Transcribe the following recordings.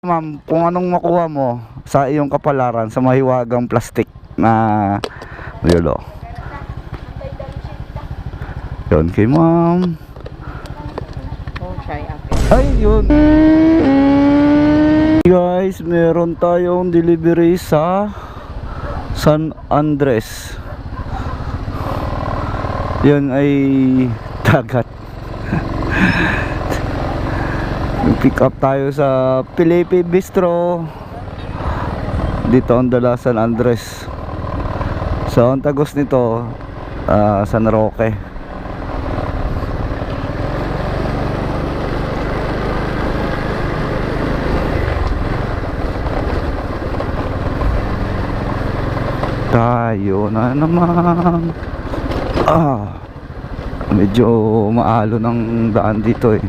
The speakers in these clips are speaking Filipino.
Ma'am, kung anong makuha mo sa iyong kapalaran sa mahiwagang plastic na yelo. Yun kay ma'am. Ay, yun. Guys, meron tayong delivery sa San Andres. Yun ay dagat. Pick up tayo sa Felipe Bistro dito ang dala San Andres. So ang tagos nito San Roque. Tayo na naman. Medyo maalo ng daan dito eh.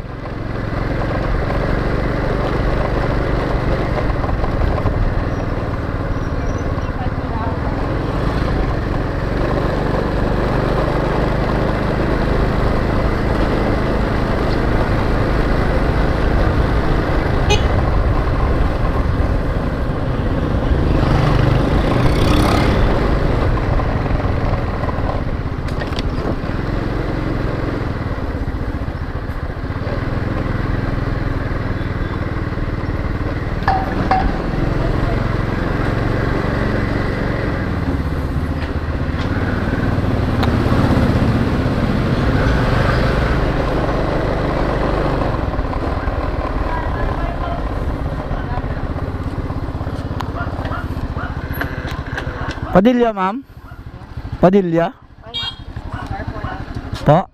Padilla, ma'am? Padilla? Po?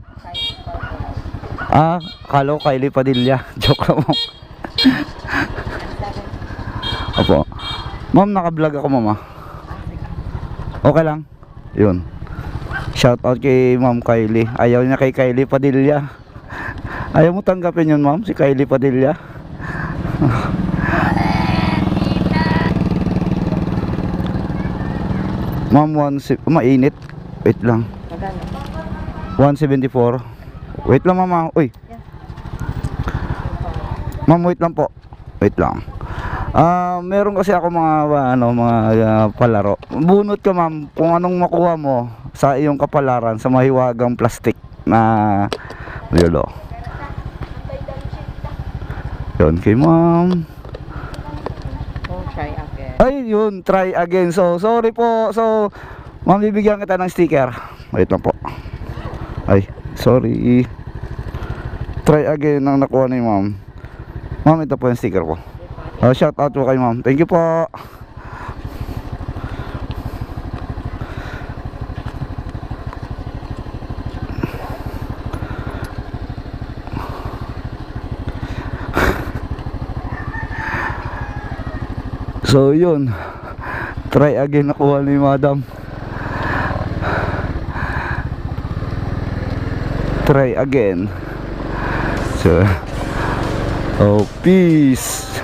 Akala ko Kylie Padilla. Joke lang, ma'am. Opo. Ma'am, naka-vlog ako, ma'am. Okay lang. Yun. Shout out kay ma'am Kylie. Ayaw niya kay Kylie Padilla. Ayaw mo tanggapin yun, ma'am? Si Kylie Padilla. Ma'am, mainit. Wait lang. 174. Wait lang, mama. Uy. Ma'am, wait lang po. Wait lang. Meron kasi ako mga palaro. Bunot ka, ma'am, kung anong makuha mo sa iyong kapalaran sa mahiwagang plastic na yelo. Yun kay ma'am. Ay, yun, try again. So, sorry po. So, ma'am, bibigyan kita ng sticker. Wait lang po. Ay, sorry. Try again ang nakuha ni ma'am. Ma'am, ito po yung sticker ko. Shout out po kay ma'am. Thank you po. So yun, try again nakuha ni madam. Try again. So, peace.